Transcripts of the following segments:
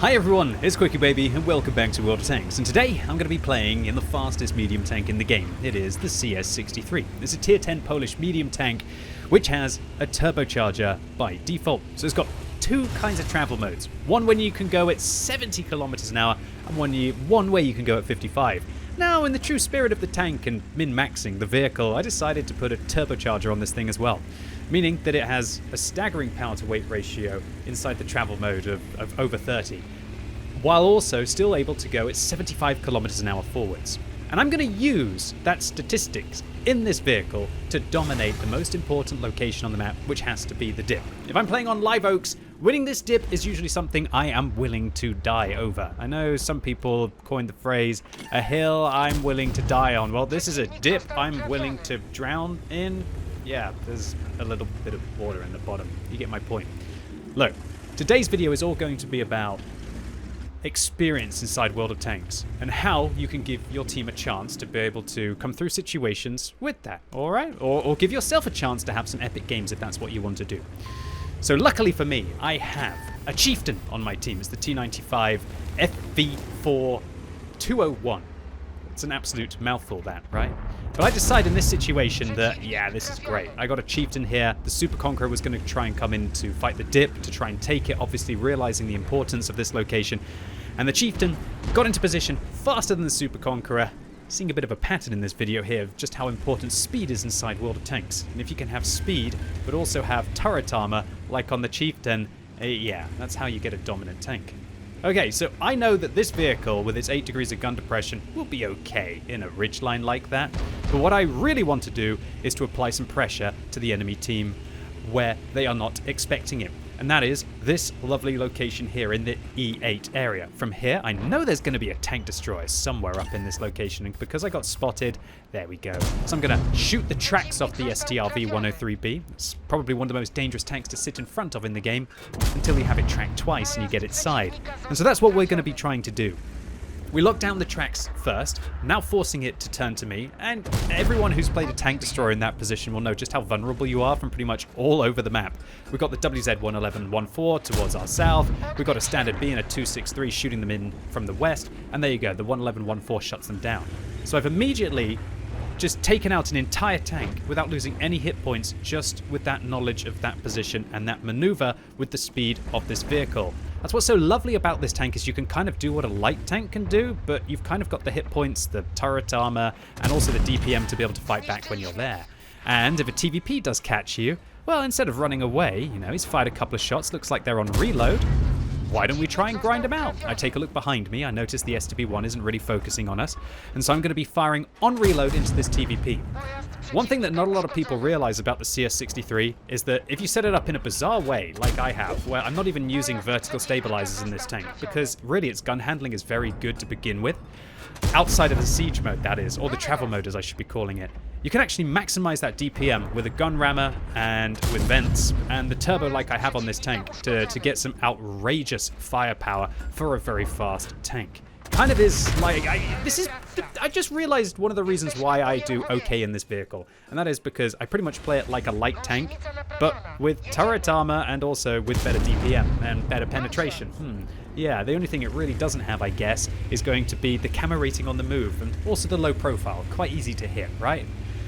Hi everyone, it's QuickyBaby and welcome back to World of Tanks, and today I'm going to be playing in the fastest medium tank in the game. It is the CS63. It's a tier 10 Polish medium tank which has a turbocharger by default. So it's got two kinds of travel modes. One when you can go at 70 kilometers an hour and one way you can go at 55. Now, in the true spirit of the tank and min-maxing the vehicle, I decided to put a turbocharger on this thing as well, meaning that it has a staggering power to weight ratio inside the travel mode of over 30, while also still able to go at 75 kilometers an hour forwards. And I'm going to use that statistics in this vehicle to dominate the most important location on the map, which has to be the dip. If I'm playing on live oaks, winning this dip is usually something I am willing to die over. I know some people coined the phrase, a hill I'm willing to die on. Well, this is a dip I'm willing to drown in. Yeah, there's a little bit of water in the bottom. You get my point. Look, today's video is all going to be about experience inside World of Tanks and how you can give your team a chance to be able to come through situations with that, all right? Or give yourself a chance to have some epic games if that's what you want to do. So luckily for me, I have a chieftain on my team. It's the T95 FV4 201. It's an absolute mouthful, that, right? But I decided in this situation that, yeah, this is great. I got a chieftain here. The Super Conqueror was going to try and come in to fight the dip, to try and take it, obviously realizing the importance of this location. And the chieftain got into position faster than the Super Conqueror. Seeing a bit of a pattern in this video here of just how important speed is inside World of Tanks. And if you can have speed, but also have turret armor, like on the chieftain, yeah, that's how you get a dominant tank. Okay, so I know that this vehicle, with its 8 degrees of gun depression, will be okay in a ridgeline like that. But what I really want to do is to apply some pressure to the enemy team where they are not expecting it. And that is this lovely location here in the E8 area. From here, I know there's going to be a tank destroyer somewhere up in this location. And because I got spotted, there we go. So I'm going to shoot the tracks off the STRV-103B. It's probably one of the most dangerous tanks to sit in front of in the game until you have it tracked twice and you get its side. And so that's what we're going to be trying to do. We lock down the tracks first, now forcing it to turn to me, and everyone who's played a tank destroyer in that position will know just how vulnerable you are from pretty much all over the map. We've got the WZ-111-14 towards our south, we've got a standard B and a 263 shooting them in from the west, and there you go, the 111-14 shuts them down. So I've immediately just taken out an entire tank without losing any hit points, just with that knowledge of that position and that maneuver with the speed of this vehicle. That's what's so lovely about this tank, is you can kind of do what a light tank can do, but you've kind of got the hit points, the turret armor, and also the DPM to be able to fight back when you're there. And if a TVP does catch you, well, instead of running away, you know, he's fired a couple of shots, looks like they're on reload. Why don't we try and grind them out? I take a look behind me, I notice the STB-1 isn't really focusing on us, and so I'm going to be firing on reload into this TVP. One thing that not a lot of people realize about the CS63 is that if you set it up in a bizarre way, like I have, where I'm not even using vertical stabilizers in this tank, because really its gun handling is very good to begin with, outside of the siege mode that is, or the travel mode as I should be calling it, you can actually maximize that DPM with a gun rammer and with vents and the turbo like I have on this tank to get some outrageous firepower for a very fast tank. Kind of is like, I just realized one of the reasons why I do okay in this vehicle, and that is because I pretty much play it like a light tank, but with turret armor and also with better DPM and better penetration. Yeah, the only thing it really doesn't have, I guess, is going to be the camo rating on the move and also the low profile. Quite easy to hit, right?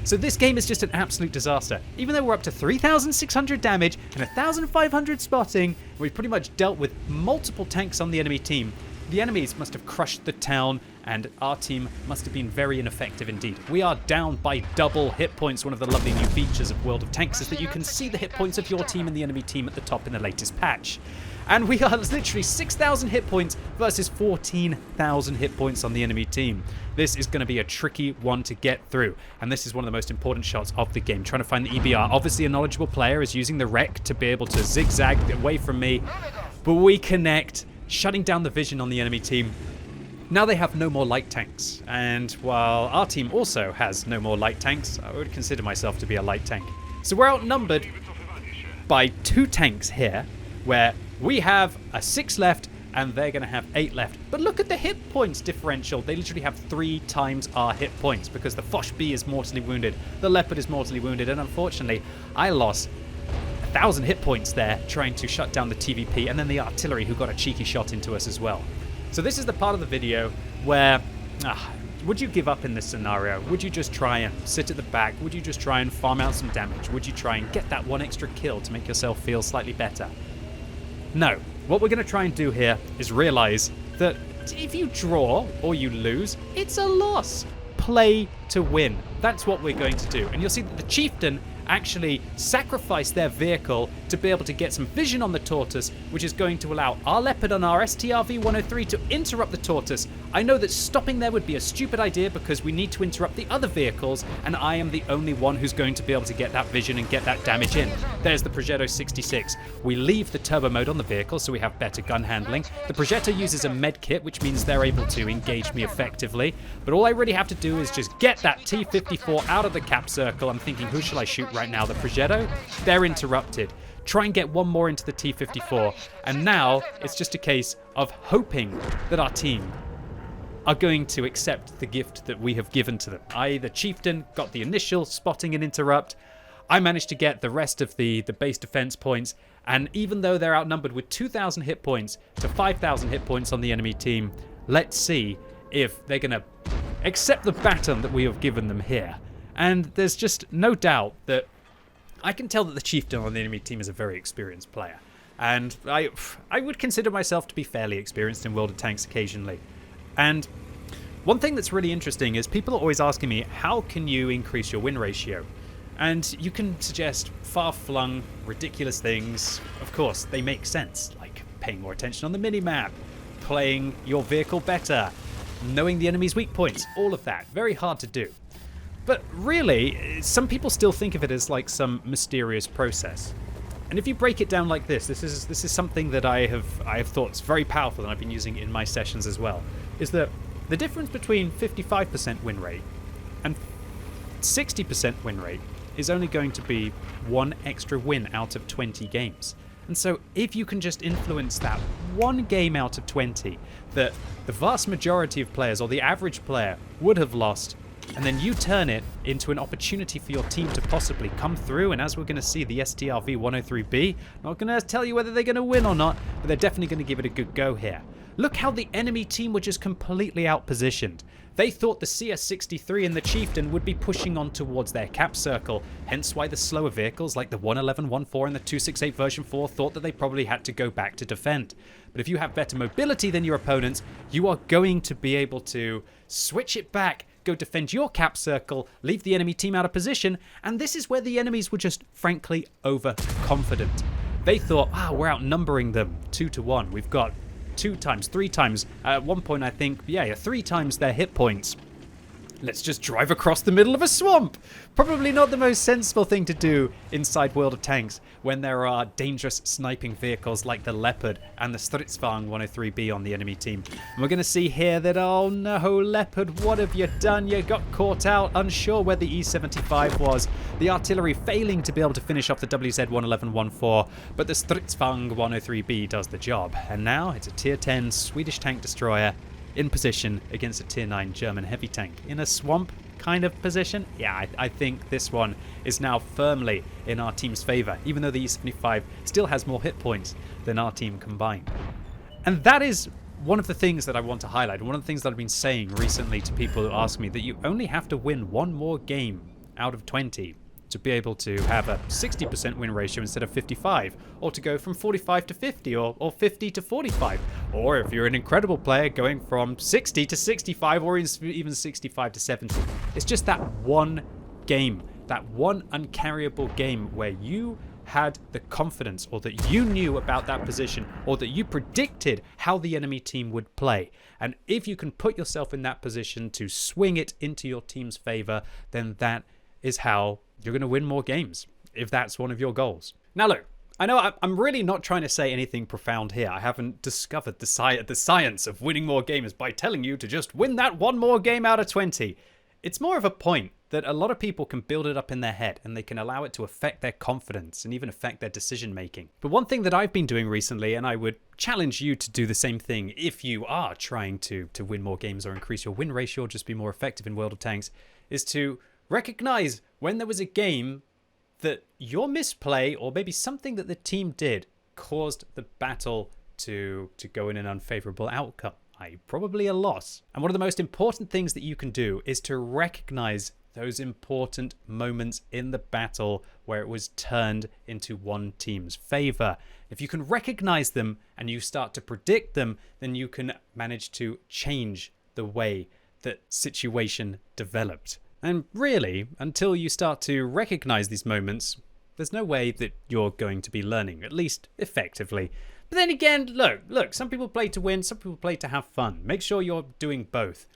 So this game is just an absolute disaster. Even though we're up to 3,600 damage and 1,500 spotting, we've pretty much dealt with multiple tanks on the enemy team. The enemies must have crushed the town, and our team must have been very ineffective indeed. We are down by double hit points. One of the lovely new features of World of Tanks is that you can see the hit points of your team and the enemy team at the top in the latest patch. And we are literally 6,000 hit points versus 14,000 hit points on the enemy team. This is going to be a tricky one to get through, and this is one of the most important shots of the game, trying to find the EBR. Obviously, a knowledgeable player is using the wreck to be able to zigzag away from me, but we connect, shutting down the vision on the enemy team. Now they have no more light tanks, and while our team also has no more light tanks, I would consider myself to be a light tank. So we're outnumbered by 2 tanks here, where we have a 6 left and they're going to have 8 left. But look at the hit points differential. They literally have 3 times our hit points because the Foch B is mortally wounded, the Leopard is mortally wounded, and unfortunately I lost 1,000 hit points there trying to shut down the TVP, and then the artillery who got a cheeky shot into us as well. So this is the part of the video where would you give up in this scenario? Would you just try and sit at the back? Would you just try and farm out some damage? Would you try and get that one extra kill to make yourself feel slightly better? No. What we're going to try and do here is realize that if you draw or you lose, it's a loss. Play to win. That's what we're going to do. And you'll see that the chieftain actually sacrificed their vehicle to be able to get some vision on the tortoise, which is going to allow our leopard on our STRV-103 to interrupt the tortoise. I know that stopping there would be a stupid idea because we need to interrupt the other vehicles, and I am the only one who's going to be able to get that vision and get that damage in. There's the Progetto 66. We leave the turbo mode on the vehicle so we have better gun handling. The Progetto uses a med kit, which means they're able to engage me effectively, but all I really have to do is just get that T-54 out of the cap circle. I'm thinking, who shall I shoot right now? The Progetto? They're interrupted. Try and get one more into the T-54, and now it's just a case of hoping that our team are going to accept the gift that we have given to them. I, the chieftain, got the initial spotting and interrupt. I managed to get the rest of the base defense points, and even though they're outnumbered with 2,000 hit points to 5,000 hit points on the enemy team, let's see if they're going to accept the baton that we have given them here. And there's just no doubt that I can tell that the chieftain on the enemy team is a very experienced player. And I would consider myself to be fairly experienced in World of Tanks occasionally. And one thing that's really interesting is people are always asking me, how can you increase your win ratio? And you can suggest far-flung, ridiculous things. Of course, they make sense, like paying more attention on the mini-map, playing your vehicle better, knowing the enemy's weak points, all of that. Very hard to do. But really, some people still think of it as like some mysterious process. And if you break it down like this is something that I have thought is very powerful and I've been using in my sessions as well, is that the difference between 55% win rate and 60% win rate is only going to be one extra win out of 20 games. And so if you can just influence that one game out of 20 that the vast majority of players or the average player would have lost, and then you turn it into an opportunity for your team to possibly come through, and as we're going to see, the STRV-103B, not going to tell you whether they're going to win or not, but they're definitely going to give it a good go here. Look how the enemy team were just completely outpositioned. They thought the CS-63 and the Chieftain would be pushing on towards their cap circle, hence why the slower vehicles like the 111-14 and the 268 version 4 thought that they probably had to go back to defend. But if you have better mobility than your opponents, you are going to be able to switch it back, go defend your cap circle, leave the enemy team out of position, and this is where the enemies were just frankly overconfident. They thought, we're outnumbering them 2-1. We've got 2 times, 3 times, at one point I think, 3 times their hit points. Let's just drive across the middle of a swamp. Probably not the most sensible thing to do inside World of Tanks when there are dangerous sniping vehicles like the Leopard and the Stridsvagn 103B on the enemy team. And we're going to see here that, oh no, Leopard, what have you done? You got caught out, unsure where the E75 was. The artillery failing to be able to finish off the WZ-111-14, but the Stridsvagn 103B does the job. And now it's a tier 10 Swedish tank destroyer in position against a tier 9 German heavy tank in a swamp kind of position. I think this one is now firmly in our team's favor, even though the E75 still has more hit points than our team combined. And that is one of the things that I want to highlight, one of the things that I've been saying recently to people who ask me, that you only have to win one more game out of 20 to be able to have a 60% win ratio instead of 55, or to go from 45 to 50, or 50 to 45, or if you're an incredible player, going from 60 to 65, or even 65 to 70. It's just that one game, that one uncarryable game where you had the confidence, or that you knew about that position, or that you predicted how the enemy team would play. And if you can put yourself in that position to swing it into your team's favor, then that is how you're going to win more games, if that's one of your goals. Now look, I know I'm really not trying to say anything profound here. I haven't discovered the science of winning more games by telling you to just win that one more game out of 20. It's more of a point that a lot of people can build it up in their head, and they can allow it to affect their confidence and even affect their decision making. But one thing that I've been doing recently, and I would challenge you to do the same thing if you are trying to win more games or increase your win ratio or just be more effective in World of Tanks, is to recognize when there was a game that your misplay or maybe something that the team did caused the battle to go in an unfavorable outcome, i.e. probably a loss. And one of the most important things that you can do is to recognize those important moments in the battle where it was turned into one team's favor. If you can recognize them and you start to predict them, then you can manage to change the way that situation developed. And really, until you start to recognize these moments, there's no way that you're going to be learning, at least effectively. But then again, look, some people play to win, some people play to have fun. Make sure you're doing both.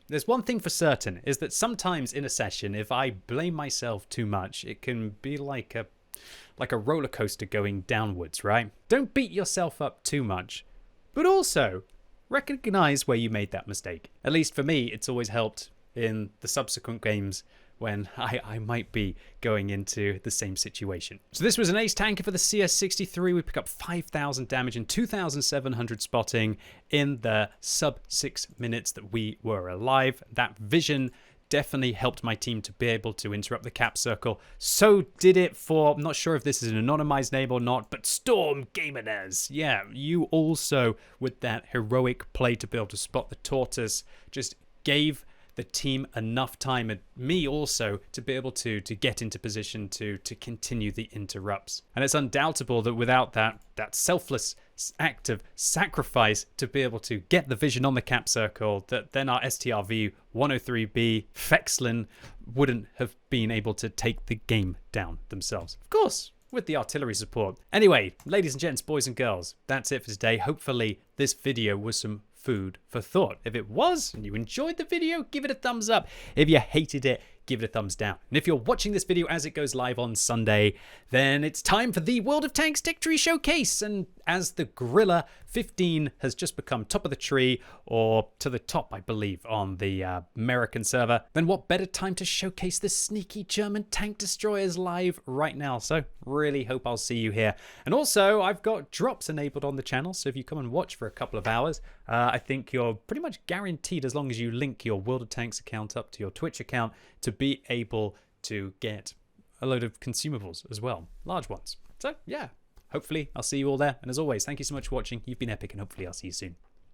There's one thing for certain, is that sometimes in a session, if I blame myself too much, it can be like a roller coaster going downwards, right? Don't beat yourself up too much, but also recognize where you made that mistake. At least for me, it's always helped in the subsequent games when I might be going into the same situation. So this was an ace tanker for the CS63. We pick up 5,000 damage and 2,700 spotting in the sub 6 minutes that we were alive. That vision definitely helped my team to be able to interrupt the cap circle. So did it for, I'm not sure if this is an anonymized name or not, but Storm Gamernes. Yeah, you also, with that heroic play to be able to spot the tortoise, just gave the team enough time, and me also, to be able to get into position to continue the interrupts. And it's undoubtable that without that selfless act of sacrifice to be able to get the vision on the cap circle, that then our STRV 103B Fexlin wouldn't have been able to take the game down themselves. Of course, with the artillery support. Anyway, ladies and gents, boys and girls, that's it for today. Hopefully this video was some food for thought. If it was and you enjoyed the video, give it a thumbs up. If you hated it, give it a thumbs down. And if you're watching this video as it goes live on Sunday, then it's time for the World of Tanks Tech Tree Showcase. And as the Gorilla 15 has just become top of the tree, or to the top, I believe, on the American server, then what better time to showcase the sneaky German tank destroyers live right now. So really hope I'll see you here. And also, I've got drops enabled on the channel, so if you come and watch for a couple of hours, I think you're pretty much guaranteed, as long as you link your World of Tanks account up to your Twitch account, to be able to get a load of consumables as well, large ones. So yeah, hopefully I'll see you all there. And as always, thank you so much for watching. You've been epic, and hopefully I'll see you soon.